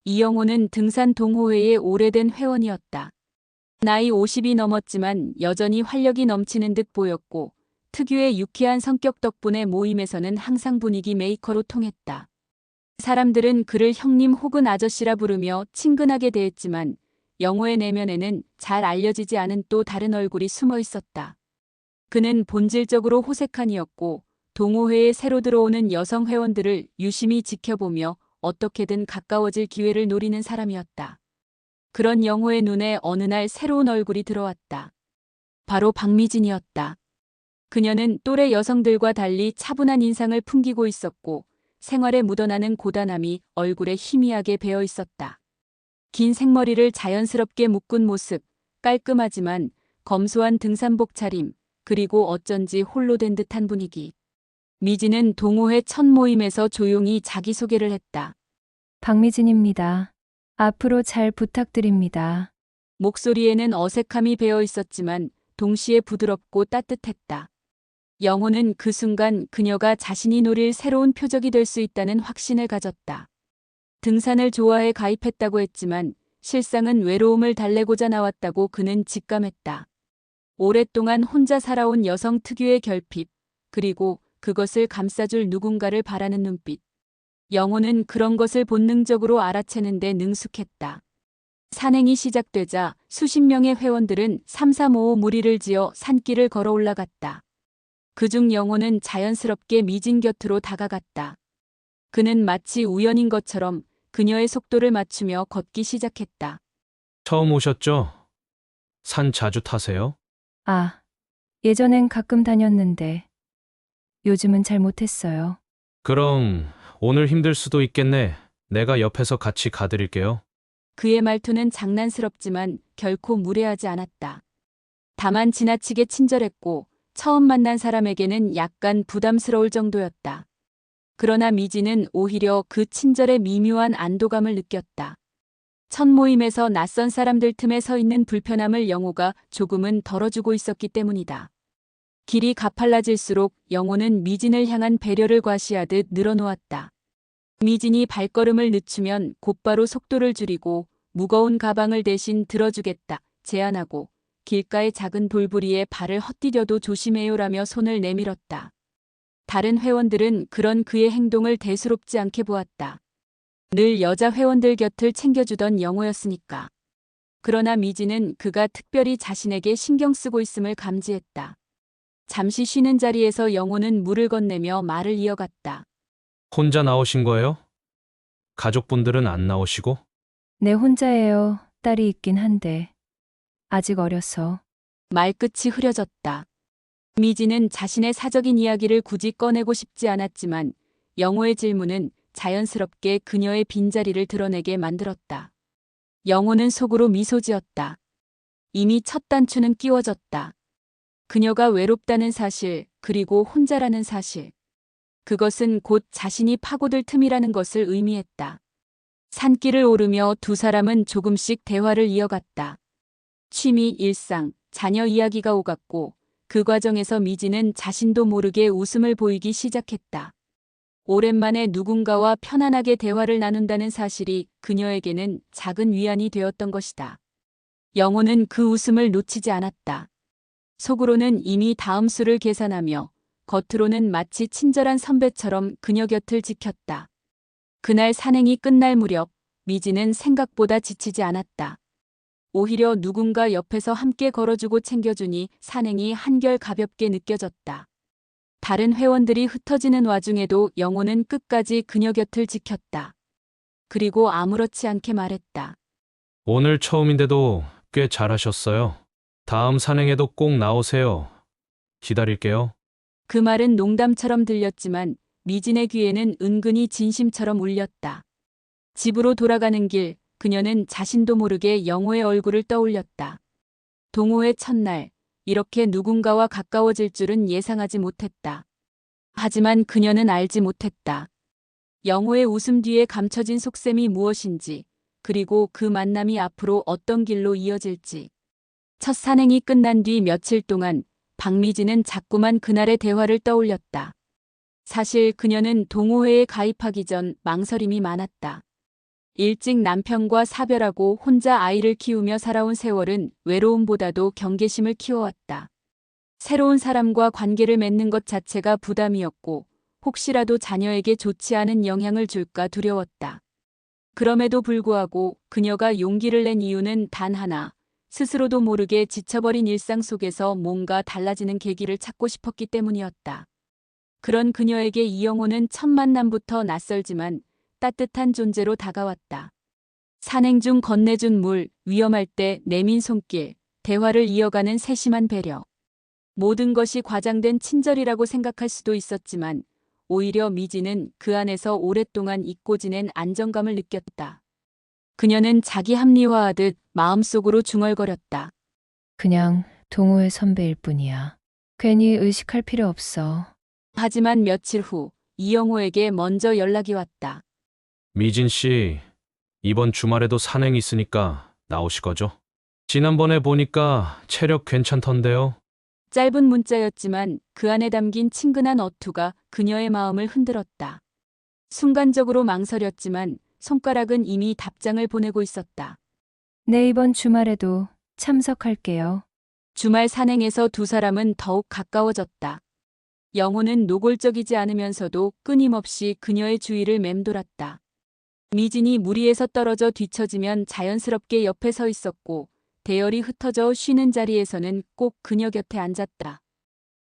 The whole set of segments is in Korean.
이영호는 등산 동호회의 오래된 회원이었다. 나이 50이 넘었지만 여전히 활력이 넘치는 듯 보였고 특유의 유쾌한 성격 덕분에 모임에서는 항상 분위기 메이커로 통했다. 사람들은 그를 형님 혹은 아저씨라 부르며 친근하게 대했지만 영호의 내면에는 잘 알려지지 않은 또 다른 얼굴이 숨어 있었다. 그는 본질적으로 호색한이었고 동호회에 새로 들어오는 여성 회원들을 유심히 지켜보며 어떻게든 가까워질 기회를 노리는 사람이었다. 그런 영호의 눈에 어느 날 새로운 얼굴이 들어왔다. 바로 박미진이었다. 그녀는 또래 여성들과 달리 차분한 인상을 풍기고 있었고 생활에 묻어나는 고단함이 얼굴에 희미하게 배어 있었다. 긴 생머리를 자연스럽게 묶은 모습, 깔끔하지만 검소한 등산복 차림, 그리고 어쩐지 홀로 된 듯한 분위기. 미진은 동호회 첫 모임에서 조용히 자기소개를 했다. 박미진입니다. 앞으로 잘 부탁드립니다. 목소리에는 어색함이 배어 있었지만 동시에 부드럽고 따뜻했다. 영호는 그 순간 그녀가 자신이 노릴 새로운 표적이 될 수 있다는 확신을 가졌다. 등산을 좋아해 가입했다고 했지만 실상은 외로움을 달래고자 나왔다고 그는 직감했다. 오랫동안 혼자 살아온 여성 특유의 결핍, 그리고 그것을 감싸줄 누군가를 바라는 눈빛. 영호는 그런 것을 본능적으로 알아채는 데 능숙했다. 산행이 시작되자 수십 명의 회원들은 삼삼오오 무리를 지어 산길을 걸어 올라갔다. 그중 영호는 자연스럽게 미진 곁으로 다가갔다. 그는 마치 우연인 것처럼 그녀의 속도를 맞추며 걷기 시작했다. 처음 오셨죠? 산 자주 타세요? 아, 예전엔 가끔 다녔는데 요즘은 잘 못했어요. 그럼 오늘 힘들 수도 있겠네. 내가 옆에서 같이 가드릴게요. 그의 말투는 장난스럽지만 결코 무례하지 않았다. 다만 지나치게 친절했고 처음 만난 사람에게는 약간 부담스러울 정도였다. 그러나 미지는 오히려 그 친절의 미묘한 안도감을 느꼈다. 첫 모임에서 낯선 사람들 틈에 서 있는 불편함을 영호가 조금은 덜어주고 있었기 때문이다. 길이 가팔라질수록 영호는 미진을 향한 배려를 과시하듯 늘어놓았다. 미진이 발걸음을 늦추면 곧바로 속도를 줄이고 무거운 가방을 대신 들어주겠다 제안하고 길가의 작은 돌부리에 발을 헛디뎌도 조심해요라며 손을 내밀었다. 다른 회원들은 그런 그의 행동을 대수롭지 않게 보았다. 늘 여자 회원들 곁을 챙겨주던 영호였으니까. 그러나 미지는 그가 특별히 자신에게 신경 쓰고 있음을 감지했다. 잠시 쉬는 자리에서 영호는 물을 건네며 말을 이어갔다. 혼자 나오신 거예요? 가족분들은 안 나오시고? 내 혼자예요. 딸이 있긴 한데 아직 어려서. 말끝이 흐려졌다. 미지는 자신의 사적인 이야기를 굳이 꺼내고 싶지 않았지만 영호의 질문은 자연스럽게 그녀의 빈자리를 드러내게 만들었다. 영호는 속으로 미소 지었다. 이미 첫 단추는 끼워졌다. 그녀가 외롭다는 사실, 그리고 혼자라는 사실. 그것은 곧 자신이 파고들 틈이라는 것을 의미했다. 산길을 오르며 두 사람은 조금씩 대화를 이어갔다. 취미, 일상, 자녀 이야기가 오갔고 그 과정에서 미지는 자신도 모르게 웃음을 보이기 시작했다. 오랜만에 누군가와 편안하게 대화를 나눈다는 사실이 그녀에게는 작은 위안이 되었던 것이다. 영호는 그 웃음을 놓치지 않았다. 속으로는 이미 다음 수를 계산하며 겉으로는 마치 친절한 선배처럼 그녀 곁을 지켰다. 그날 산행이 끝날 무렵 미지는 생각보다 지치지 않았다. 오히려 누군가 옆에서 함께 걸어주고 챙겨주니 산행이 한결 가볍게 느껴졌다. 다른 회원들이 흩어지는 와중에도 영호는 끝까지 그녀 곁을 지켰다. 그리고 아무렇지 않게 말했다. 오늘 처음인데도 꽤 잘하셨어요. 다음 산행에도 꼭 나오세요. 기다릴게요. 그 말은 농담처럼 들렸지만 미진의 귀에는 은근히 진심처럼 울렸다. 집으로 돌아가는 길, 그녀는 자신도 모르게 영호의 얼굴을 떠올렸다. 동호회 첫날, 이렇게 누군가와 가까워질 줄은 예상하지 못했다. 하지만 그녀는 알지 못했다. 영호의 웃음 뒤에 감춰진 속셈이 무엇인지, 그리고 그 만남이 앞으로 어떤 길로 이어질지. 첫 산행이 끝난 뒤 며칠 동안 박미진은 자꾸만 그날의 대화를 떠올렸다. 사실 그녀는 동호회에 가입하기 전 망설임이 많았다. 일찍 남편과 사별하고 혼자 아이를 키우며 살아온 세월은 외로움보다도 경계심을 키워왔다. 새로운 사람과 관계를 맺는 것 자체가 부담이었고 혹시라도 자녀에게 좋지 않은 영향을 줄까 두려웠다. 그럼에도 불구하고 그녀가 용기를 낸 이유는 단 하나, 스스로도 모르게 지쳐버린 일상 속에서 뭔가 달라지는 계기를 찾고 싶었기 때문이었다. 그런 그녀에게 이영호는 첫 만남부터 낯설지만 따뜻한 존재로 다가왔다. 산행 중 건네준 물, 위험할 때 내민 손길, 대화를 이어가는 세심한 배려. 모든 것이 과장된 친절이라고 생각할 수도 있었지만 오히려 미지는 그 안에서 오랫동안 잊고 지낸 안정감을 느꼈다. 그녀는 자기 합리화하듯 마음속으로 중얼거렸다. 그냥 동호회 선배일 뿐이야. 괜히 의식할 필요 없어. 하지만 며칠 후 이영호에게 먼저 연락이 왔다. 미진 씨, 이번 주말에도 산행 있으니까 나오실 거죠? 지난번에 보니까 체력 괜찮던데요? 짧은 문자였지만 그 안에 담긴 친근한 어투가 그녀의 마음을 흔들었다. 순간적으로 망설였지만 손가락은 이미 답장을 보내고 있었다. 네, 이번 주말에도 참석할게요. 주말 산행에서 두 사람은 더욱 가까워졌다. 영호는 노골적이지 않으면서도 끊임없이 그녀의 주위를 맴돌았다. 미진이 무리에서 떨어져 뒤처지면 자연스럽게 옆에 서 있었고 대열이 흩어져 쉬는 자리에서는 꼭 그녀 곁에 앉았다.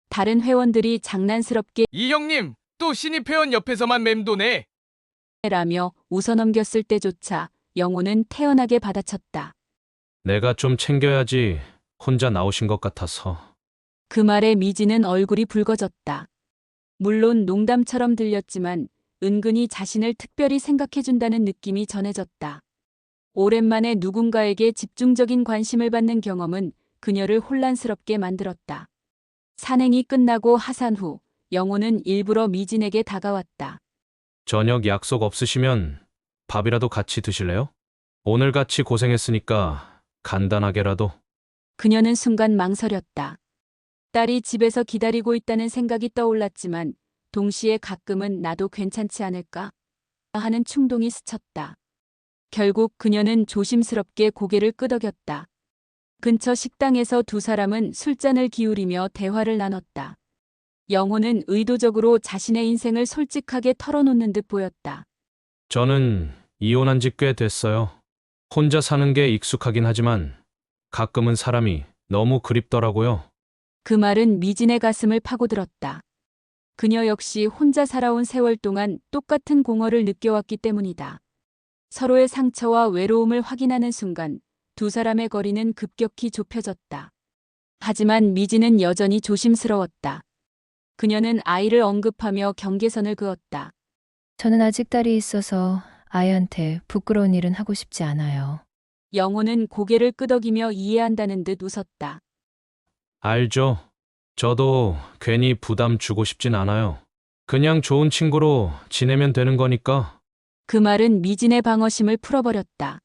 다른 회원들이 장난스럽게 이 형님, 또 신입 회원 옆에서만 맴도네. 라며 웃어넘겼을 때조차 영호는 태연하게 받아쳤다. 내가 좀 챙겨야지 혼자 나오신 것 같아서. 그 말에 미지는 얼굴이 붉어졌다. 물론 농담처럼 들렸지만 은근히 자신을 특별히 생각해준다는 느낌이 전해졌다. 오랜만에 누군가에게 집중적인 관심을 받는 경험은 그녀를 혼란스럽게 만들었다. 산행이 끝나고 하산 후 영호는 일부러 미진에게 다가왔다. 저녁 약속 없으시면 밥이라도 같이 드실래요? 오늘 같이 고생했으니까 간단하게라도. 그녀는 순간 망설였다. 딸이 집에서 기다리고 있다는 생각이 떠올랐지만 동시에 가끔은 나도 괜찮지 않을까 하는 충동이 스쳤다. 결국 그녀는 조심스럽게 고개를 끄덕였다. 근처 식당에서 두 사람은 술잔을 기울이며 대화를 나눴다. 영호는 의도적으로 자신의 인생을 솔직하게 털어놓는 듯 보였다. 저는 이혼한 지 꽤 됐어요. 혼자 사는 게 익숙하긴 하지만 가끔은 사람이 너무 그립더라고요. 그 말은 미진의 가슴을 파고들었다. 그녀 역시 혼자 살아온 세월 동안 똑같은 공허를 느껴왔기 때문이다. 서로의 상처와 외로움을 확인하는 순간 두 사람의 거리는 급격히 좁혀졌다. 하지만 미진은 여전히 조심스러웠다. 그녀는 아이를 언급하며 경계선을 그었다. 저는 아직 딸이 있어서 아이한테 부끄러운 일은 하고 싶지 않아요. 영호는 고개를 끄덕이며 이해한다는 듯 웃었다. 알죠. 저도 괜히 부담 주고 싶진 않아요. 그냥 좋은 친구로 지내면 되는 거니까. 그 말은 미진의 방어심을 풀어버렸다.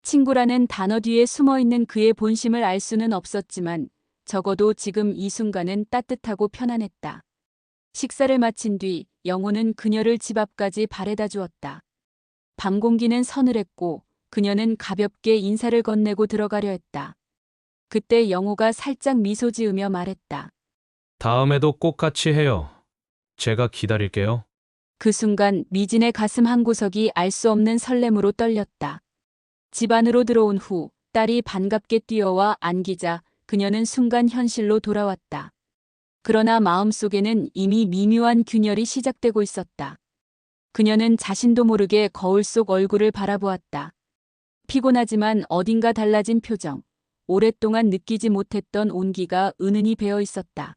친구라는 단어 뒤에 숨어있는 그의 본심을 알 수는 없었지만 적어도 지금 이 순간은 따뜻하고 편안했다. 식사를 마친 뒤 영호는 그녀를 집 앞까지 바래다 주었다. 밤 공기는 서늘했고 그녀는 가볍게 인사를 건네고 들어가려 했다. 그때 영호가 살짝 미소 지으며 말했다. 다음에도 꼭 같이 해요. 제가 기다릴게요. 그 순간 미진의 가슴 한구석이 알 수 없는 설렘으로 떨렸다. 집 안으로 들어온 후 딸이 반갑게 뛰어와 안기자 그녀는 순간 현실로 돌아왔다. 그러나 마음속에는 이미 미묘한 균열이 시작되고 있었다. 그녀는 자신도 모르게 거울 속 얼굴을 바라보았다. 피곤하지만 어딘가 달라진 표정, 오랫동안 느끼지 못했던 온기가 은은히 배어 있었다.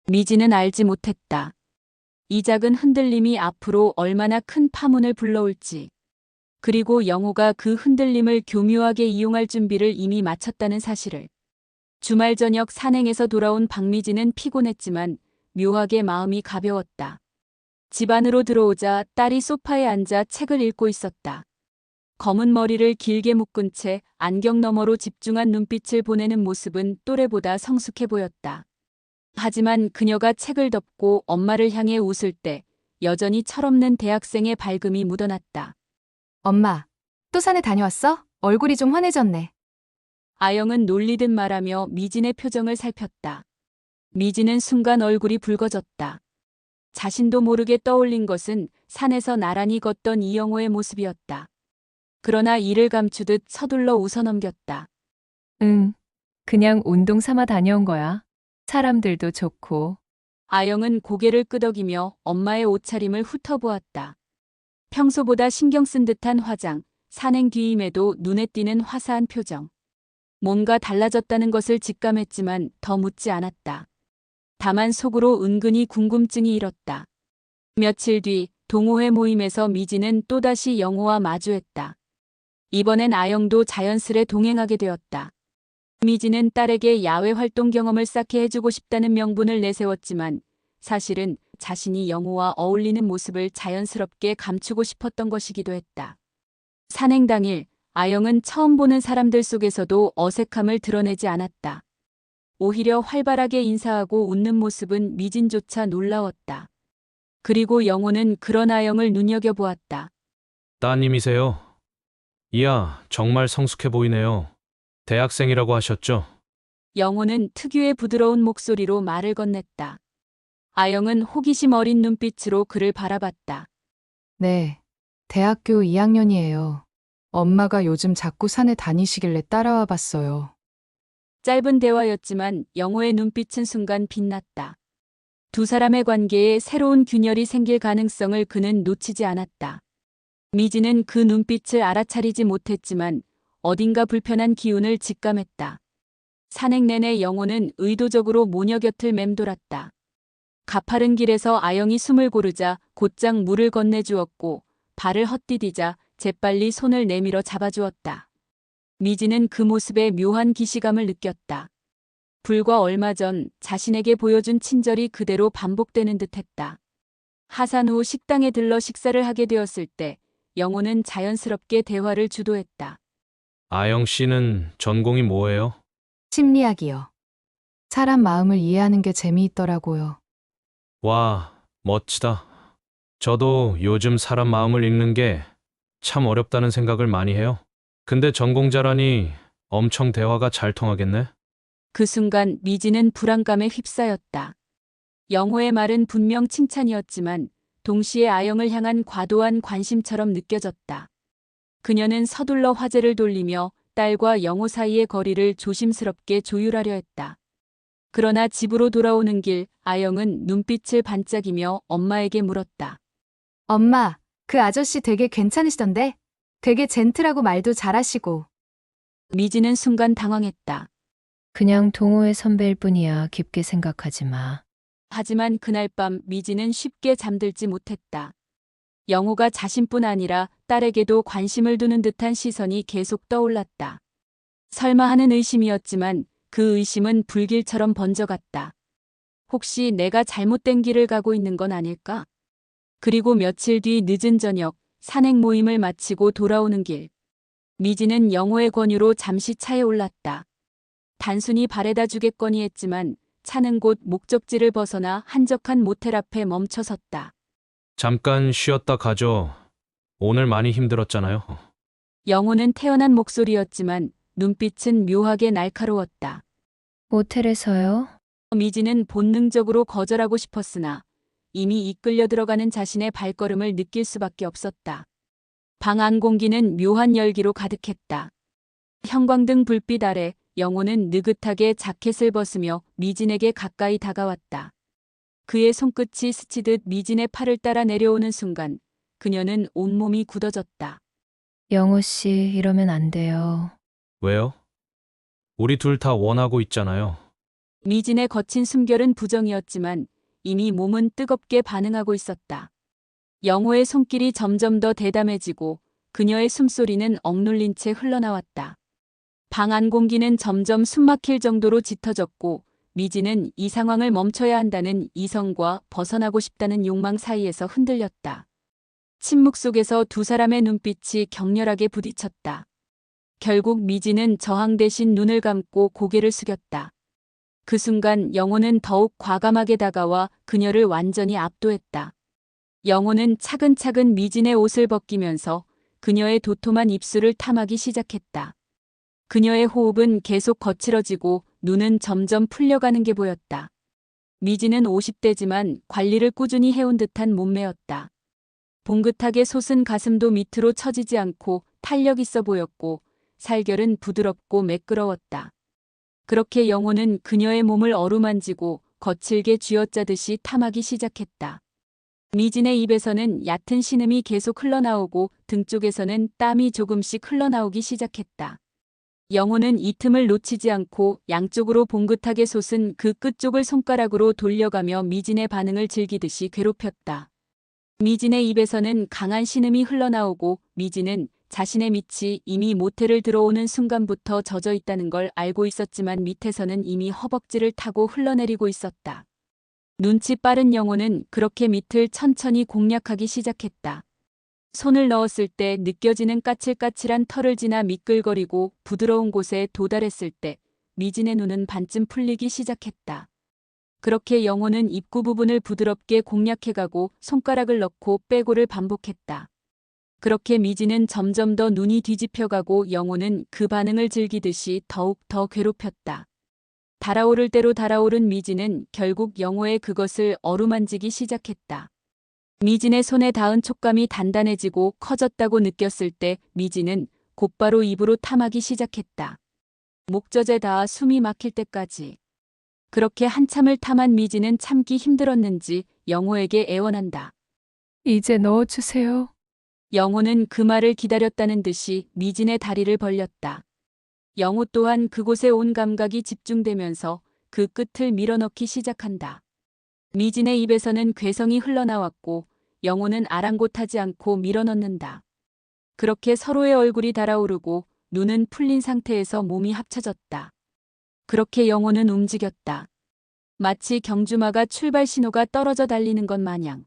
미지는 알지 못했다. 이 작은 흔들림이 앞으로 얼마나 큰 파문을 불러올지. 그리고 영호가 그 흔들림을 교묘하게 이용할 준비를 이미 마쳤다는 사실을. 주말 저녁 산행에서 돌아온 박미진은 피곤했지만 묘하게 마음이 가벼웠다. 집 안으로 들어오자 딸이 소파에 앉아 책을 읽고 있었다. 검은 머리를 길게 묶은 채 안경 너머로 집중한 눈빛을 보내는 모습은 또래보다 성숙해 보였다. 하지만 그녀가 책을 덮고 엄마를 향해 웃을 때 여전히 철없는 대학생의 밝음이 묻어났다. 엄마, 또 산에 다녀왔어? 얼굴이 좀 환해졌네. 아영은 놀리듯 말하며 미진의 표정을 살폈다. 미진은 순간 얼굴이 붉어졌다. 자신도 모르게 떠올린 것은 산에서 나란히 걷던 이영호의 모습이었다. 그러나 이를 감추듯 서둘러 웃어넘겼다. 응, 그냥 운동 삼아 다녀온 거야. 사람들도 좋고. 아영은 고개를 끄덕이며 엄마의 옷차림을 훑어보았다. 평소보다 신경 쓴 듯한 화장, 산행 뒤임에도 눈에 띄는 화사한 표정. 뭔가 달라졌다는 것을 직감했지만 더 묻지 않았다. 다만 속으로 은근히 궁금증이 일었다. 며칠 뒤 동호회 모임에서 미진은 또다시 영호와 마주했다. 이번엔 아영도 자연스레 동행하게 되었다. 미진은 딸에게 야외 활동 경험을 쌓게 해주고 싶다는 명분을 내세웠지만 사실은 자신이 영호와 어울리는 모습을 자연스럽게 감추고 싶었던 것이기도 했다. 산행 당일 아영은 처음 보는 사람들 속에서도 어색함을 드러내지 않았다. 오히려 활발하게 인사하고 웃는 모습은 미진조차 놀라웠다. 그리고 영호는 그런 아영을 눈여겨보았다. 따님이세요? 이야, 정말 성숙해 보이네요. 대학생이라고 하셨죠? 영호는 특유의 부드러운 목소리로 말을 건넸다. 아영은 호기심 어린 눈빛으로 그를 바라봤다. 네, 대학교 2학년이에요. 엄마가 요즘 자꾸 산에 다니시길래 따라와 봤어요. 짧은 대화였지만 영호의 눈빛은 순간 빛났다. 두 사람의 관계에 새로운 균열이 생길 가능성을 그는 놓치지 않았다. 미진은 그 눈빛을 알아차리지 못했지만 어딘가 불편한 기운을 직감했다. 산행 내내 영호는 의도적으로 모녀 곁을 맴돌았다. 가파른 길에서 아영이 숨을 고르자 곧장 물을 건네주었고 발을 헛디디자 재빨리 손을 내밀어 잡아주었다. 미진은 그 모습에 묘한 기시감을 느꼈다. 불과 얼마 전 자신에게 보여준 친절이 그대로 반복되는 듯했다. 하산 후 식당에 들러 식사를 하게 되었을 때 영호는 자연스럽게 대화를 주도했다. 아영 씨는 전공이 뭐예요? 심리학이요. 사람 마음을 이해하는 게 재미있더라고요. 와, 멋지다. 저도 요즘 사람 마음을 읽는 게 참 어렵다는 생각을 많이 해요. 근데 전공자라니 엄청 대화가 잘 통하겠네? 그 순간 미진은 불안감에 휩싸였다. 영호의 말은 분명 칭찬이었지만 동시에 아영을 향한 과도한 관심처럼 느껴졌다. 그녀는 서둘러 화제를 돌리며 딸과 영호 사이의 거리를 조심스럽게 조율하려 했다. 그러나 집으로 돌아오는 길 아영은 눈빛을 반짝이며 엄마에게 물었다. 엄마, 그 아저씨 되게 괜찮으시던데? 되게 젠틀하고 말도 잘하시고. 미진은 순간 당황했다. 그냥 동호회 선배일 뿐이야. 깊게 생각하지 마. 하지만 그날 밤 미진은 쉽게 잠들지 못했다. 영호가 자신뿐 아니라 딸에게도 관심을 두는 듯한 시선이 계속 떠올랐다. 설마 하는 의심이었지만 그 의심은 불길처럼 번져갔다. 혹시 내가 잘못된 길을 가고 있는 건 아닐까? 그리고 며칠 뒤 늦은 저녁 산행 모임을 마치고 돌아오는 길. 미진은 영호의 권유로 잠시 차에 올랐다. 단순히 바래다 주겠거니 했지만 차는 곧 목적지를 벗어나 한적한 모텔 앞에 멈춰섰다. 잠깐 쉬었다 가죠. 오늘 많이 힘들었잖아요. 영호는 태연한 목소리였지만 눈빛은 묘하게 날카로웠다. 모텔에서요? 미진은 본능적으로 거절하고 싶었으나 이미 이끌려 들어가는 자신의 발걸음을 느낄 수밖에 없었다. 방 안 공기는 묘한 열기로 가득했다. 형광등 불빛 아래 영호는 느긋하게 자켓을 벗으며 미진에게 가까이 다가왔다. 그의 손끝이 스치듯 미진의 팔을 따라 내려오는 순간 그녀는 온몸이 굳어졌다. 영호 씨, 이러면 안 돼요. 왜요? 우리 둘 다 원하고 있잖아요. 미진의 거친 숨결은 부정이었지만 이미 몸은 뜨겁게 반응하고 있었다. 영호의 손길이 점점 더 대담해지고 그녀의 숨소리는 억눌린 채 흘러나왔다. 방 안 공기는 점점 숨막힐 정도로 짙어졌고 미진은 이 상황을 멈춰야 한다는 이성과 벗어나고 싶다는 욕망 사이에서 흔들렸다. 침묵 속에서 두 사람의 눈빛이 격렬하게 부딪혔다. 결국 미진은 저항 대신 눈을 감고 고개를 숙였다. 그 순간 영호는 더욱 과감하게 다가와 그녀를 완전히 압도했다. 영호는 차근차근 미진의 옷을 벗기면서 그녀의 도톰한 입술을 탐하기 시작했다. 그녀의 호흡은 계속 거칠어지고 눈은 점점 풀려가는 게 보였다. 미지는 50대지만 관리를 꾸준히 해온 듯한 몸매였다. 봉긋하게 솟은 가슴도 밑으로 처지지 않고 탄력 있어 보였고 살결은 부드럽고 매끄러웠다. 그렇게 영호는 그녀의 몸을 어루만지고 거칠게 쥐어짜듯이 탐하기 시작했다. 미진의 입에서는 얕은 신음이 계속 흘러나오고 등 쪽에서는 땀이 조금씩 흘러나오기 시작했다. 영호는 이 틈을 놓치지 않고 양쪽으로 봉긋하게 솟은 그 끝쪽을 손가락으로 돌려가며 미진의 반응을 즐기듯이 괴롭혔다. 미진의 입에서는 강한 신음이 흘러나오고 미진은 자신의 밑이 이미 모텔을 들어오는 순간부터 젖어 있다는 걸 알고 있었지만 밑에서는 이미 허벅지를 타고 흘러내리고 있었다. 눈치 빠른 영호는 그렇게 밑을 천천히 공략하기 시작했다. 손을 넣었을 때 느껴지는 까칠까칠한 털을 지나 미끌거리고 부드러운 곳에 도달했을 때 미진의 눈은 반쯤 풀리기 시작했다. 그렇게 영호는 입구 부분을 부드럽게 공략해가고 손가락을 넣고 빼고를 반복했다. 그렇게 미진은 점점 더 눈이 뒤집혀가고 영호는 그 반응을 즐기듯이 더욱 더 괴롭혔다. 달아오를 대로 달아오른 미진은 결국 영호의 그것을 어루만지기 시작했다. 미진의 손에 닿은 촉감이 단단해지고 커졌다고 느꼈을 때 미진은 곧바로 입으로 탐하기 시작했다. 목젖에 닿아 숨이 막힐 때까지. 그렇게 한참을 탐한 미진은 참기 힘들었는지 영호에게 애원한다. 이제 넣어주세요. 영호는 그 말을 기다렸다는 듯이 미진의 다리를 벌렸다. 영호 또한 그곳에 온 감각이 집중되면서 그 끝을 밀어넣기 시작한다. 미진의 입에서는 괴성이 흘러나왔고 영호는 아랑곳하지 않고 밀어넣는다. 그렇게 서로의 얼굴이 달아오르고 눈은 풀린 상태에서 몸이 합쳐졌다. 그렇게 영호는 움직였다. 마치 경주마가 출발 신호가 떨어져 달리는 것 마냥.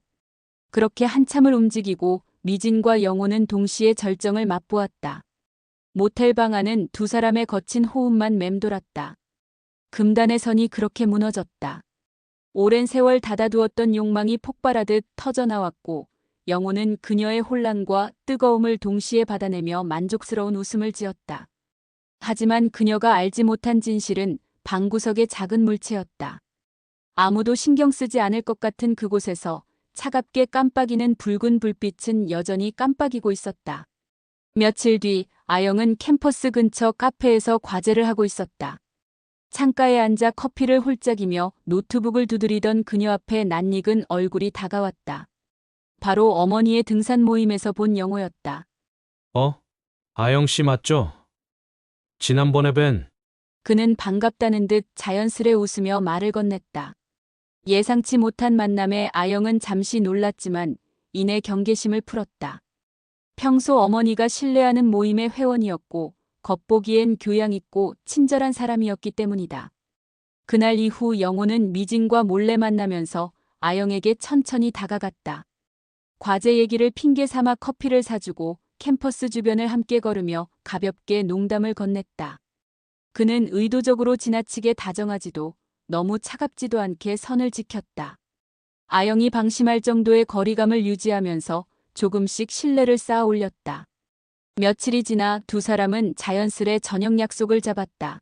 그렇게 한참을 움직이고 미진과 영호는 동시에 절정을 맛보았다. 모텔 방 안은 두 사람의 거친 호흡만 맴돌았다. 금단의 선이 그렇게 무너졌다. 오랜 세월 닫아두었던 욕망이 폭발하듯 터져나왔고 영호는 그녀의 혼란과 뜨거움을 동시에 받아내며 만족스러운 웃음을 지었다. 하지만 그녀가 알지 못한 진실은 방구석의 작은 물체였다. 아무도 신경 쓰지 않을 것 같은 그곳에서 차갑게 깜빡이는 붉은 불빛은 여전히 깜빡이고 있었다. 며칠 뒤 아영은 캠퍼스 근처 카페에서 과제를 하고 있었다. 창가에 앉아 커피를 홀짝이며 노트북을 두드리던 그녀 앞에 낯익은 얼굴이 다가왔다. 바로 어머니의 등산 모임에서 본 영호였다. 아영 씨 맞죠? 지난번에 뵌. 그는 반갑다는 듯 자연스레 웃으며 말을 건넸다. 예상치 못한 만남에 아영은 잠시 놀랐지만 이내 경계심을 풀었다. 평소 어머니가 신뢰하는 모임의 회원이었고 겉보기엔 교양 있고 친절한 사람이었기 때문이다. 그날 이후 영호는 미진과 몰래 만나면서 아영에게 천천히 다가갔다. 과제 얘기를 핑계 삼아 커피를 사주고 캠퍼스 주변을 함께 걸으며 가볍게 농담을 건넸다. 그는 의도적으로 지나치게 다정하지도 너무 차갑지도 않게 선을 지켰다. 아영이 방심할 정도의 거리감을 유지하면서 조금씩 신뢰를 쌓아 올렸다. 며칠이 지나 두 사람은 자연스레 저녁 약속을 잡았다.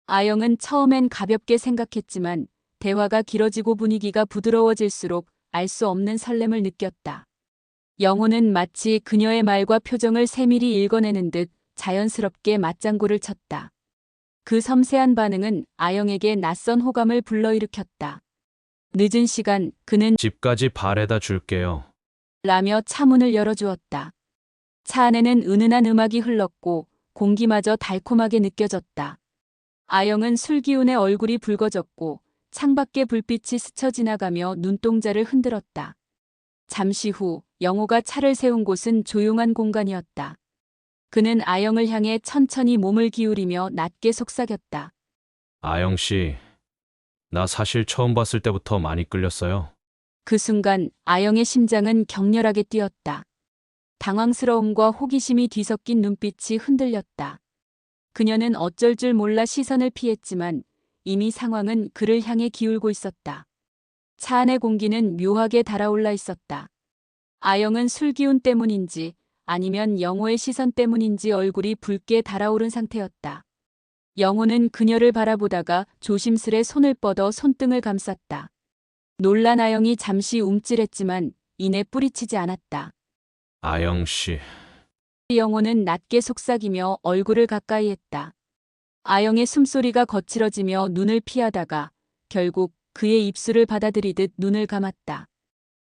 아영은 처음엔 가볍게 생각했지만 대화가 길어지고 분위기가 부드러워질수록 알 수 없는 설렘을 느꼈다. 영호는 마치 그녀의 말과 표정을 세밀히 읽어내는 듯 자연스럽게 맞장구를 쳤다. 그 섬세한 반응은 아영에게 낯선 호감을 불러일으켰다. 늦은 시간 그는 집까지 바래다 줄게요. 라며 차문을 열어주었다. 차 안에는 은은한 음악이 흘렀고 공기마저 달콤하게 느껴졌다. 아영은 술 기운에 얼굴이 붉어졌고 창밖에 불빛이 스쳐 지나가며 눈동자를 흔들었다. 잠시 후 영호가 차를 세운 곳은 조용한 공간이었다. 그는 아영을 향해 천천히 몸을 기울이며 낮게 속삭였다. 아영 씨, 나 사실 처음 봤을 때부터 많이 끌렸어요. 그 순간 아영의 심장은 격렬하게 뛰었다. 당황스러움과 호기심이 뒤섞인 눈빛이 흔들렸다. 그녀는 어쩔 줄 몰라 시선을 피했지만 이미 상황은 그를 향해 기울고 있었다. 차 안의 공기는 묘하게 달아올라 있었다. 아영은 술 기운 때문인지 아니면 영호의 시선 때문인지 얼굴이 붉게 달아오른 상태였다. 영호는 그녀를 바라보다가 조심스레 손을 뻗어 손등을 감쌌다. 놀란 아영이 잠시 움찔했지만 이내 뿌리치지 않았다. 아영 씨, 영호는 낮게 속삭이며 얼굴을 가까이 했다. 아영의 숨소리가 거칠어지며 눈을 피하다가 결국 그의 입술을 받아들이듯 눈을 감았다.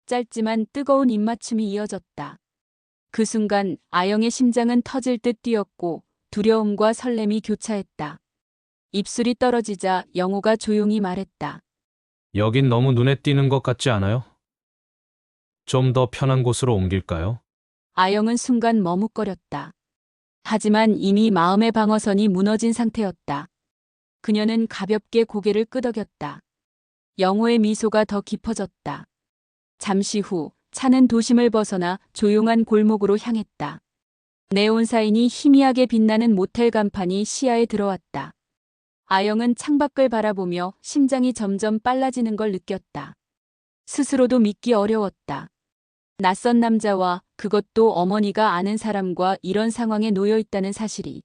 짧지만 뜨거운 입맞춤이 이어졌다. 그 순간 아영의 심장은 터질 듯 뛰었고 두려움과 설렘이 교차했다. 입술이 떨어지자 영호가 조용히 말했다. 여긴 너무 눈에 띄는 것 같지 않아요? 좀 더 편한 곳으로 옮길까요? 아영은 순간 머뭇거렸다. 하지만 이미 마음의 방어선이 무너진 상태였다. 그녀는 가볍게 고개를 끄덕였다. 영호의 미소가 더 깊어졌다. 잠시 후 차는 도심을 벗어나 조용한 골목으로 향했다. 네온사인이 희미하게 빛나는 모텔 간판이 시야에 들어왔다. 아영은 창밖을 바라보며 심장이 점점 빨라지는 걸 느꼈다. 스스로도 믿기 어려웠다. 낯선 남자와 그것도 어머니가 아는 사람과 이런 상황에 놓여 있다는 사실이.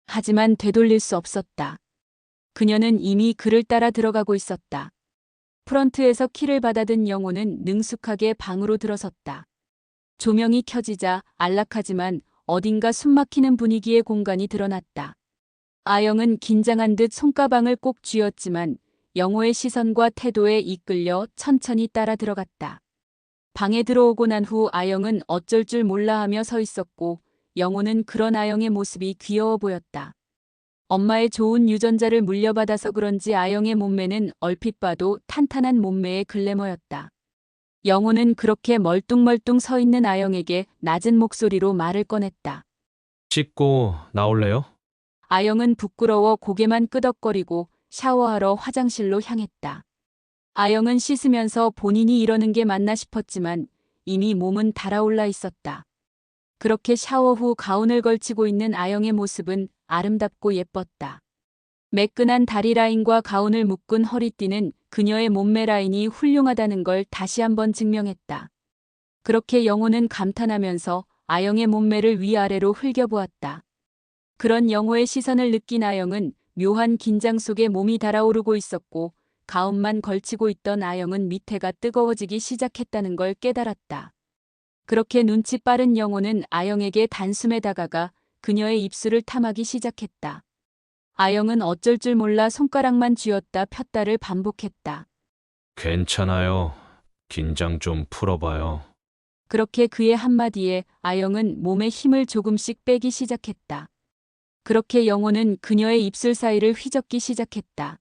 하지만 되돌릴 수 없었다. 그녀는 이미 그를 따라 들어가고 있었다. 프런트에서 키를 받아든 영호는 능숙하게 방으로 들어섰다. 조명이 켜지자 안락하지만 어딘가 숨막히는 분위기의 공간이 드러났다. 아영은 긴장한 듯 손가방을 꼭 쥐었지만 영호의 시선과 태도에 이끌려 천천히 따라 들어갔다. 방에 들어오고 난 후 아영은 어쩔 줄 몰라 하며 서 있었고 영호는 그런 아영의 모습이 귀여워 보였다. 엄마의 좋은 유전자를 물려받아서 그런지 아영의 몸매는 얼핏 봐도 탄탄한 몸매의 글래머였다. 영호는 그렇게 멀뚱멀뚱 서 있는 아영에게 낮은 목소리로 말을 꺼냈다. 씻고 나올래요? 아영은 부끄러워 고개만 끄덕거리고 샤워하러 화장실로 향했다. 아영은 씻으면서 본인이 이러는 게 맞나 싶었지만 이미 몸은 달아올라 있었다. 그렇게 샤워 후 가운을 걸치고 있는 아영의 모습은 아름답고 예뻤다. 매끈한 다리 라인과 가운을 묶은 허리띠는 그녀의 몸매 라인이 훌륭하다는 걸 다시 한번 증명했다. 그렇게 영호는 감탄하면서 아영의 몸매를 위아래로 흘겨보았다. 그런 영호의 시선을 느낀 아영은 묘한 긴장 속에 몸이 달아오르고 있었고 가운만 걸치고 있던 아영은 밑에가 뜨거워지기 시작했다는 걸 깨달았다. 그렇게 눈치 빠른 영호는 아영에게 단숨에 다가가 그녀의 입술을 탐하기 시작했다. 아영은 어쩔 줄 몰라 손가락만 쥐었다 폈다를 반복했다. 괜찮아요. 긴장 좀 풀어봐요. 그렇게 그의 한마디에 아영은 몸에 힘을 조금씩 빼기 시작했다. 그렇게 영호는 그녀의 입술 사이를 휘젓기 시작했다.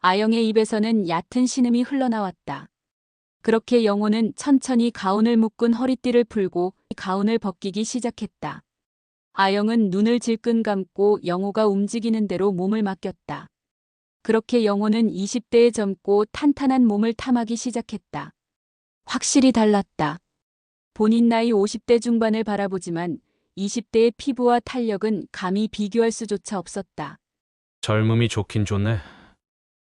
아영의 입에서는 얕은 신음이 흘러나왔다. 그렇게 영호는 천천히 가운을 묶은 허리띠를 풀고 가운을 벗기기 시작했다. 아영은 눈을 질끈 감고 영호가 움직이는 대로 몸을 맡겼다. 그렇게 영호는 20대의 젊고 탄탄한 몸을 탐하기 시작했다. 확실히 달랐다. 본인 나이 50대 중반을 바라보지만 20대의 피부와 탄력은 감히 비교할 수조차 없었다. 젊음이 좋긴 좋네.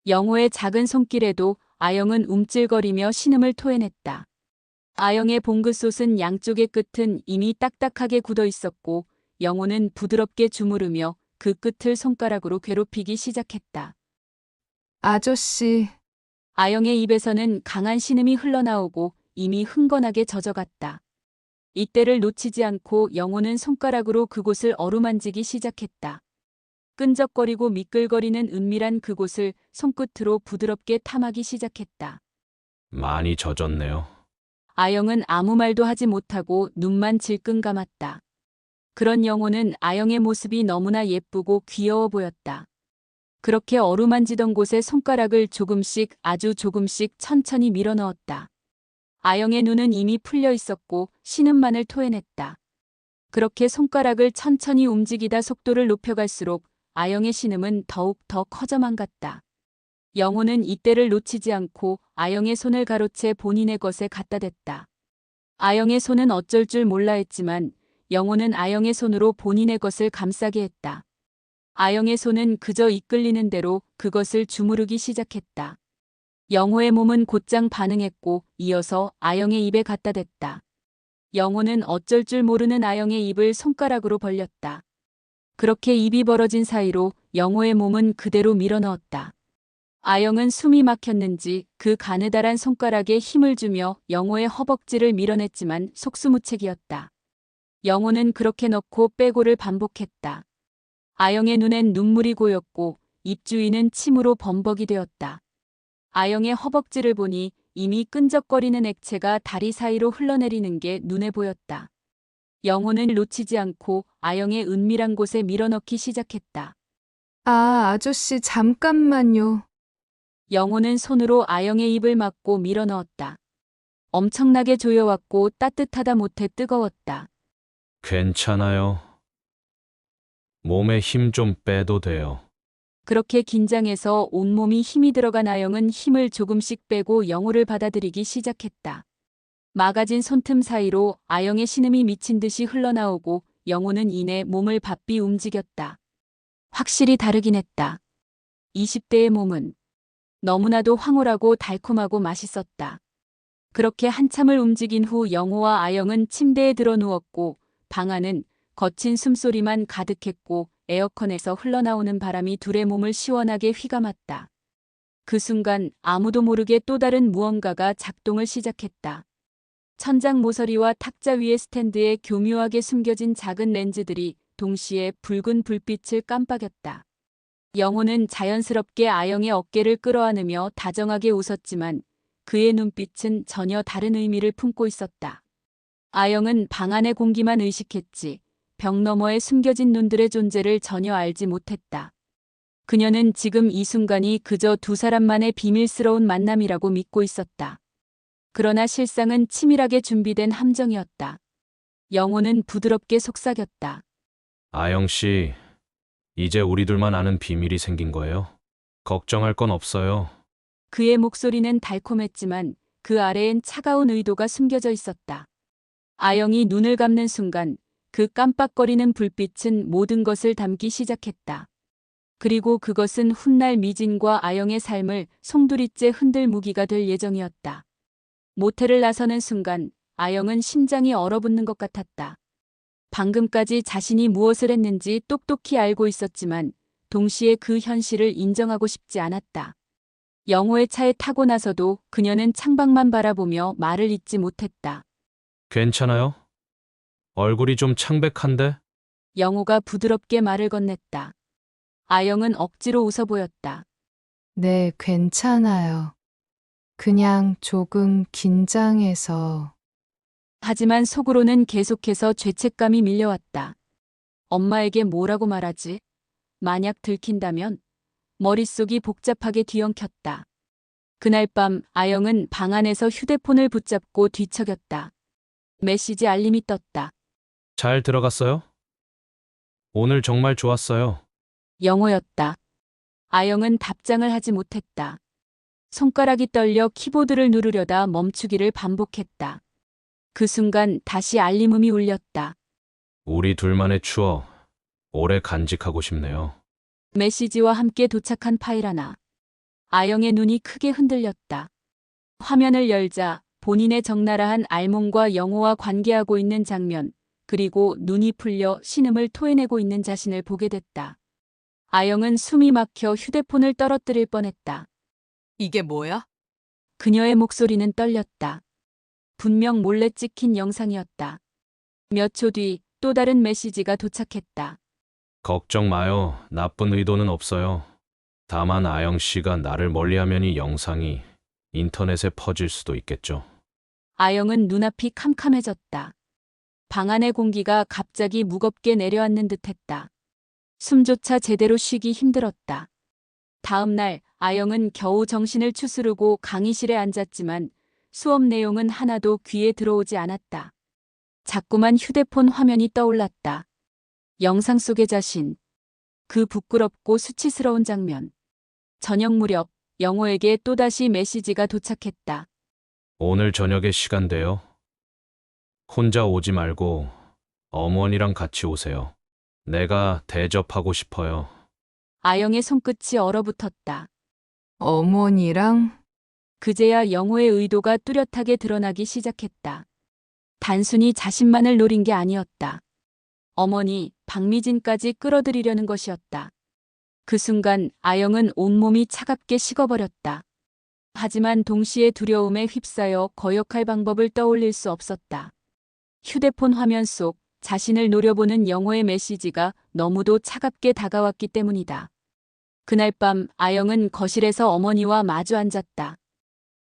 영호의 작은 손길에도 아영은 움찔거리며 신음을 토해냈다. 아영의 봉긋솥은 양쪽의 끝은 이미 딱딱하게 굳어 있었고 영호는 부드럽게 주무르며 그 끝을 손가락으로 괴롭히기 시작했다. 아저씨, 아영의 입에서는 강한 신음이 흘러나오고 이미 흥건하게 젖어갔다. 이때를 놓치지 않고 영호는 손가락으로 그곳을 어루만지기 시작했다. 끈적거리고 미끌거리는 은밀한 그곳을 손끝으로 부드럽게 탐하기 시작했다. 많이 젖었네요. 아영은 아무 말도 하지 못하고 눈만 질끈 감았다. 그런 영호는 아영의 모습이 너무나 예쁘고 귀여워 보였다. 그렇게 어루만지던 곳에 손가락을 조금씩 아주 조금씩 천천히 밀어넣었다. 아영의 눈은 이미 풀려 있었고 신음만을 토해냈다. 그렇게 손가락을 천천히 움직이다 속도를 높여갈수록 아영의 신음은 더욱 더 커져만 갔다. 영호는 이때를 놓치지 않고 아영의 손을 가로채 본인의 것에 갖다 댔다. 아영의 손은 어쩔 줄 몰라 했지만 영호는 아영의 손으로 본인의 것을 감싸게 했다. 아영의 손은 그저 이끌리는 대로 그것을 주무르기 시작했다. 영호의 몸은 곧장 반응했고 이어서 아영의 입에 갖다 댔다. 영호는 어쩔 줄 모르는 아영의 입을 손가락으로 벌렸다. 그렇게 입이 벌어진 사이로 영호의 몸은 그대로 밀어넣었다. 아영은 숨이 막혔는지 그 가느다란 손가락에 힘을 주며 영호의 허벅지를 밀어냈지만 속수무책이었다. 영호는 그렇게 넣고 빼고를 반복했다. 아영의 눈엔 눈물이 고였고 입 주위는 침으로 범벅이 되었다. 아영의 허벅지를 보니 이미 끈적거리는 액체가 다리 사이로 흘러내리는 게 눈에 보였다. 영호는 놓치지 않고 아영의 은밀한 곳에 밀어넣기 시작했다. 아, 아저씨, 잠깐만요. 영호는 손으로 아영의 입을 막고 밀어넣었다. 엄청나게 조여왔고 따뜻하다 못해 뜨거웠다. 괜찮아요. 몸에 힘 좀 빼도 돼요. 그렇게 긴장해서 온몸이 힘이 들어간 아영은 힘을 조금씩 빼고 영호를 받아들이기 시작했다. 막아진 손틈 사이로 아영의 신음이 미친 듯이 흘러나오고 영호는 이내 몸을 바삐 움직였다. 확실히 다르긴 했다. 20대의 몸은 너무나도 황홀하고 달콤하고 맛있었다. 그렇게 한참을 움직인 후 영호와 아영은 침대에 들어 누웠고 방 안은 거친 숨소리만 가득했고 에어컨에서 흘러나오는 바람이 둘의 몸을 시원하게 휘감았다. 그 순간 아무도 모르게 또 다른 무언가가 작동을 시작했다. 천장 모서리와 탁자 위의 스탠드에 교묘하게 숨겨진 작은 렌즈들이 동시에 붉은 불빛을 깜빡였다. 영호는 자연스럽게 아영의 어깨를 끌어안으며 다정하게 웃었지만 그의 눈빛은 전혀 다른 의미를 품고 있었다. 아영은 방 안의 공기만 의식했지 벽 너머에 숨겨진 눈들의 존재를 전혀 알지 못했다. 그녀는 지금 이 순간이 그저 두 사람만의 비밀스러운 만남이라고 믿고 있었다. 그러나 실상은 치밀하게 준비된 함정이었다. 영호는 부드럽게 속삭였다. 아영 씨, 이제 우리 둘만 아는 비밀이 생긴 거예요. 걱정할 건 없어요. 그의 목소리는 달콤했지만 그 아래엔 차가운 의도가 숨겨져 있었다. 아영이 눈을 감는 순간 그 깜빡거리는 불빛은 모든 것을 담기 시작했다. 그리고 그것은 훗날 미진과 아영의 삶을 송두리째 흔들 무기가 될 예정이었다. 모텔을 나서는 순간 아영은 심장이 얼어붙는 것 같았다. 방금까지 자신이 무엇을 했는지 똑똑히 알고 있었지만 동시에 그 현실을 인정하고 싶지 않았다. 영호의 차에 타고 나서도 그녀는 창밖만 바라보며 말을 잇지 못했다. 괜찮아요? 얼굴이 좀 창백한데? 영호가 부드럽게 말을 건넸다. 아영은 억지로 웃어 보였다. 네, 괜찮아요. 그냥 조금 긴장해서. 하지만 속으로는 계속해서 죄책감이 밀려왔다. 엄마에게 뭐라고 말하지? 만약 들킨다면? 머릿속이 복잡하게 뒤엉켰다. 그날 밤 아영은 방 안에서 휴대폰을 붙잡고 뒤척였다. 메시지 알림이 떴다. 잘 들어갔어요? 오늘 정말 좋았어요. 영호였다. 아영은 답장을 하지 못했다. 손가락이 떨려 키보드를 누르려다 멈추기를 반복했다. 그 순간 다시 알림음이 울렸다. 우리 둘만의 추억, 오래 간직하고 싶네요. 메시지와 함께 도착한 파일 하나. 아영의 눈이 크게 흔들렸다. 화면을 열자 본인의 적나라한 알몸과 영호와 관계하고 있는 장면, 그리고 눈이 풀려 신음을 토해내고 있는 자신을 보게 됐다. 아영은 숨이 막혀 휴대폰을 떨어뜨릴 뻔했다. 이게 뭐야? 그녀의 목소리는 떨렸다. 분명 몰래 찍힌 영상이었다. 몇 초 뒤 또 다른 메시지가 도착했다. 걱정 마요. 나쁜 의도는 없어요. 다만 아영 씨가 나를 멀리하면 이 영상이 인터넷에 퍼질 수도 있겠죠. 아영은 눈앞이 캄캄해졌다. 방 안의 공기가 갑자기 무겁게 내려앉는 듯했다. 숨조차 제대로 쉬기 힘들었다. 다음 날 아영은 겨우 정신을 추스르고 강의실에 앉았지만 수업 내용은 하나도 귀에 들어오지 않았다. 자꾸만 휴대폰 화면이 떠올랐다. 영상 속의 자신. 그 부끄럽고 수치스러운 장면. 저녁 무렵 영호에게 또다시 메시지가 도착했다. 오늘 저녁에 시간 돼요? 혼자 오지 말고 어머니랑 같이 오세요. 내가 대접하고 싶어요. 아영의 손끝이 얼어붙었다. 어머니랑? 그제야 영호의 의도가 뚜렷하게 드러나기 시작했다. 단순히 자신만을 노린 게 아니었다. 어머니, 박미진까지 끌어들이려는 것이었다. 그 순간 아영은 온몸이 차갑게 식어버렸다. 하지만 동시에 두려움에 휩싸여 거역할 방법을 떠올릴 수 없었다. 휴대폰 화면 속 자신을 노려보는 영호의 메시지가 너무도 차갑게 다가왔기 때문이다. 그날 밤 아영은 거실에서 어머니와 마주 앉았다.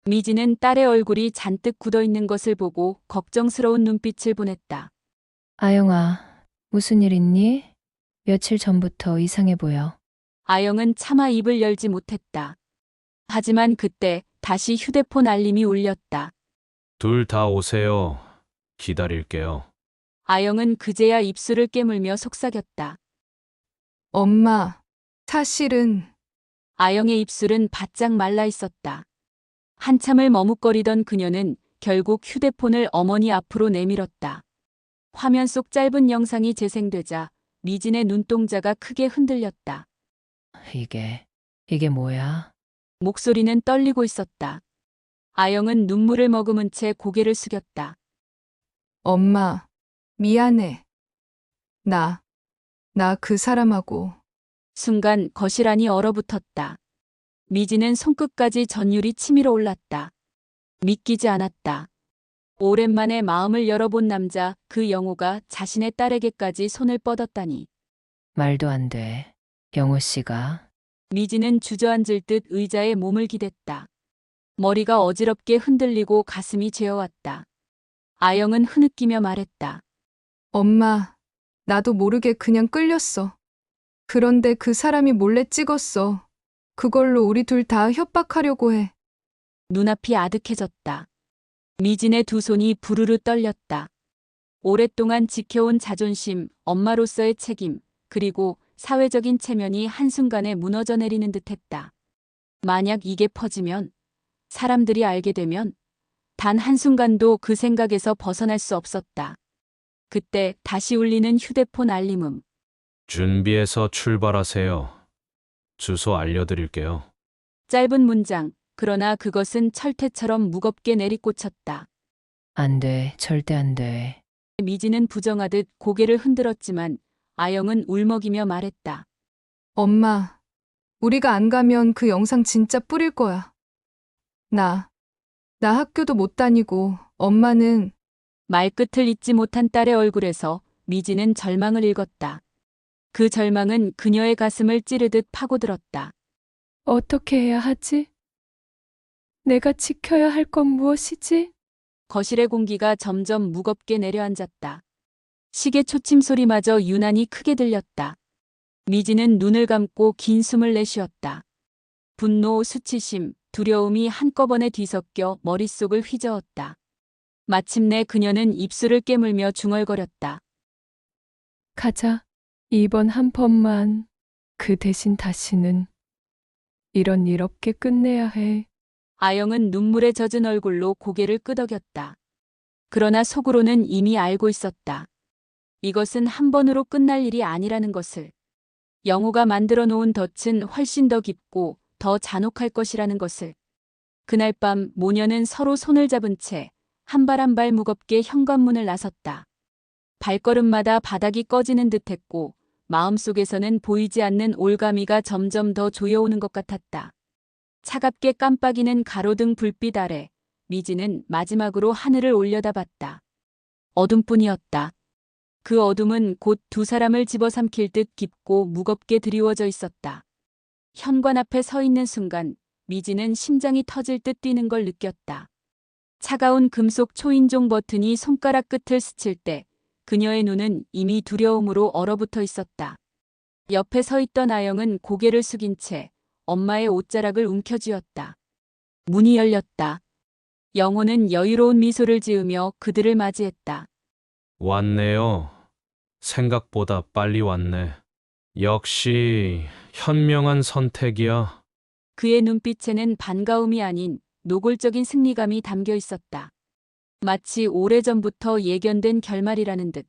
미지는 딸의 얼굴이 잔뜩 굳어있는 것을 보고 걱정스러운 눈빛을 보냈다. 아영아, 무슨 일 있니? 며칠 전부터 이상해 보여. 아영은 차마 입을 열지 못했다. 하지만 그때 다시 휴대폰 알림이 울렸다. 둘 다 오세요. 기다릴게요. 아영은 그제야 입술을 깨물며 속삭였다. 엄마, 사실은 아영의 입술은 바짝 말라 있었다. 한참을 머뭇거리던 그녀는 결국 휴대폰을 어머니 앞으로 내밀었다. 화면 속 짧은 영상이 재생되자 미진의 눈동자가 크게 흔들렸다. 이게 뭐야? 목소리는 떨리고 있었다. 아영은 눈물을 머금은 채 고개를 숙였다. 엄마, 미안해. 나 그 사람하고 순간 거실 안이 얼어붙었다. 미지는 손끝까지 전율이 치밀어 올랐다. 믿기지 않았다. 오랜만에 마음을 열어본 남자 그 영호가 자신의 딸에게까지 손을 뻗었다니. 말도 안 돼. 영호 씨가. 미지는 주저앉을 듯 의자에 몸을 기댔다. 머리가 어지럽게 흔들리고 가슴이 죄어왔다. 아영은 흐느끼며 말했다. 엄마, 나도 모르게 그냥 끌렸어. 그런데 그 사람이 몰래 찍었어. 그걸로 우리 둘 다 협박하려고 해. 눈앞이 아득해졌다. 미진의 두 손이 부르르 떨렸다. 오랫동안 지켜온 자존심, 엄마로서의 책임, 그리고 사회적인 체면이 한순간에 무너져 내리는 듯했다. 만약 이게 퍼지면, 사람들이 알게 되면, 단 한순간도 그 생각에서 벗어날 수 없었다. 그때 다시 울리는 휴대폰 알림음. 준비해서 출발하세요. 주소 알려드릴게요. 짧은 문장, 그러나 그것은 철퇴처럼 무겁게 내리꽂혔다. 안 돼. 절대 안 돼. 미지는 부정하듯 고개를 흔들었지만 아영은 울먹이며 말했다. 엄마, 우리가 안 가면 그 영상 진짜 뿌릴 거야. 나 학교도 못 다니고 엄마는 말끝을 잇지 못한 딸의 얼굴에서 미지는 절망을 읽었다. 그 절망은 그녀의 가슴을 찌르듯 파고들었다. 어떻게 해야 하지? 내가 지켜야 할 건 무엇이지? 거실의 공기가 점점 무겁게 내려앉았다. 시계 초침 소리마저 유난히 크게 들렸다. 미지는 눈을 감고 긴 숨을 내쉬었다. 분노, 수치심, 두려움이 한꺼번에 뒤섞여 머릿속을 휘저었다. 마침내 그녀는 입술을 깨물며 중얼거렸다. 가자. 이번 한 번만. 그 대신 다시는 이런 일 없게 끝내야 해. 아영은 눈물에 젖은 얼굴로 고개를 끄덕였다. 그러나 속으로는 이미 알고 있었다. 이것은 한 번으로 끝날 일이 아니라는 것을. 영호가 만들어 놓은 덫은 훨씬 더 깊고 더 잔혹할 것이라는 것을. 그날 밤 모녀는 서로 손을 잡은 채 한 발 한 발 무겁게 현관문을 나섰다. 발걸음마다 바닥이 꺼지는 듯했고 마음속에서는 보이지 않는 올가미가 점점 더 조여오는 것 같았다. 차갑게 깜빡이는 가로등 불빛 아래 미지는 마지막으로 하늘을 올려다봤다. 어둠뿐이었다. 그 어둠은 곧 두 사람을 집어삼킬 듯 깊고 무겁게 드리워져 있었다. 현관 앞에 서 있는 순간 미지는 심장이 터질 듯 뛰는 걸 느꼈다. 차가운 금속 초인종 버튼이 손가락 끝을 스칠 때 그녀의 눈은 이미 두려움으로 얼어붙어 있었다. 옆에 서 있던 아영은 고개를 숙인 채 엄마의 옷자락을 움켜쥐었다. 문이 열렸다. 영호는 여유로운 미소를 지으며 그들을 맞이했다. 왔네요. 생각보다 빨리 왔네. 역시 현명한 선택이야. 그의 눈빛에는 반가움이 아닌 노골적인 승리감이 담겨 있었다. 마치 오래전부터 예견된 결말이라는 듯.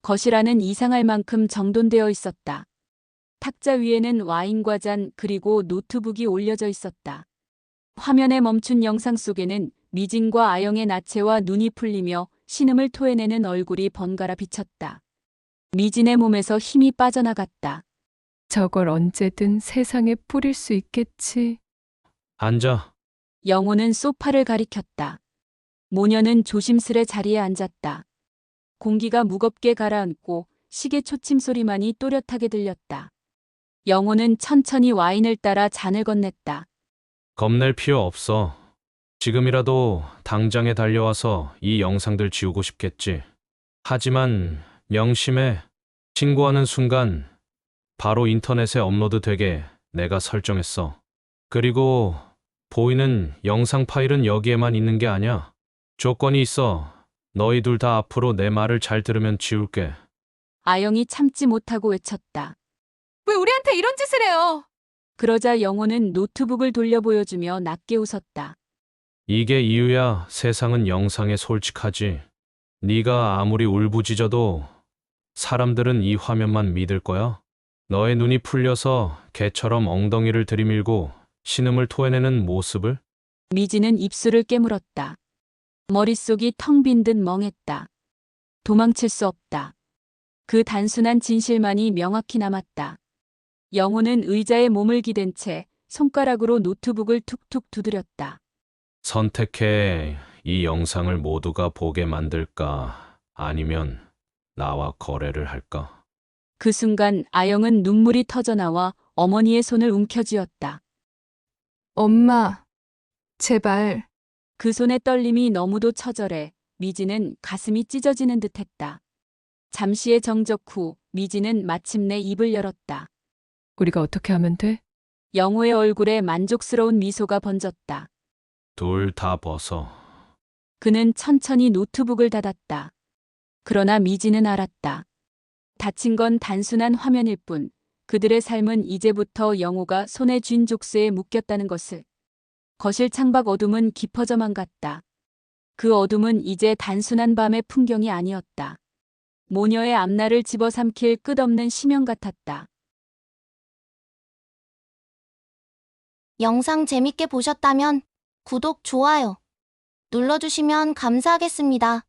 거실 안은 이상할 만큼 정돈되어 있었다. 탁자 위에는 와인과 잔 그리고 노트북이 올려져 있었다. 화면에 멈춘 영상 속에는 미진과 아영의 나체와 눈이 풀리며 신음을 토해내는 얼굴이 번갈아 비쳤다. 미진의 몸에서 힘이 빠져나갔다. 저걸 언제든 세상에 뿌릴 수 있겠지. 앉아. 영호는 소파를 가리켰다. 모녀는 조심스레 자리에 앉았다. 공기가 무겁게 가라앉고 시계 초침 소리만이 또렷하게 들렸다. 영호는 천천히 와인을 따라 잔을 건넸다. 겁낼 필요 없어. 지금이라도 당장에 달려와서 이 영상들 지우고 싶겠지. 하지만 명심해. 신고하는 순간 바로 인터넷에 업로드되게 내가 설정했어. 그리고 보이는 영상 파일은 여기에만 있는 게 아니야. 조건이 있어. 너희 둘 다 앞으로 내 말을 잘 들으면 지울게. 아영이 참지 못하고 외쳤다. 왜 우리한테 이런 짓을 해요? 그러자 영호는 노트북을 돌려 보여주며 낮게 웃었다. 이게 이유야. 세상은 영상에 솔직하지. 네가 아무리 울부짖어도 사람들은 이 화면만 믿을 거야. 너의 눈이 풀려서 개처럼 엉덩이를 들이밀고 신음을 토해내는 모습을? 미진은 입술을 깨물었다. 머릿속이 텅 빈 듯 멍했다. 도망칠 수 없다. 그 단순한 진실만이 명확히 남았다. 영호는 의자에 몸을 기댄 채 손가락으로 노트북을 툭툭 두드렸다. 선택해. 이 영상을 모두가 보게 만들까? 아니면 나와 거래를 할까? 그 순간 아영은 눈물이 터져나와 어머니의 손을 움켜쥐었다. 엄마, 제발. 그 손의 떨림이 너무도 처절해 미진은 가슴이 찢어지는 듯했다. 잠시의 정적 후 미진은 마침내 입을 열었다. 우리가 어떻게 하면 돼? 영호의 얼굴에 만족스러운 미소가 번졌다. 둘 다 벗어. 그는 천천히 노트북을 닫았다. 그러나 미진은 알았다. 다친 건 단순한 화면일 뿐 그들의 삶은 이제부터 영호가 손에 쥔 족쇄에 묶였다는 것을. 거실 창밖 어둠은 깊어져만 갔다. 그 어둠은 이제 단순한 밤의 풍경이 아니었다. 모녀의 앞날을 집어삼킬 끝없는 심연 같았다. 영상 재밌게 보셨다면 구독, 좋아요 눌러주시면 감사하겠습니다.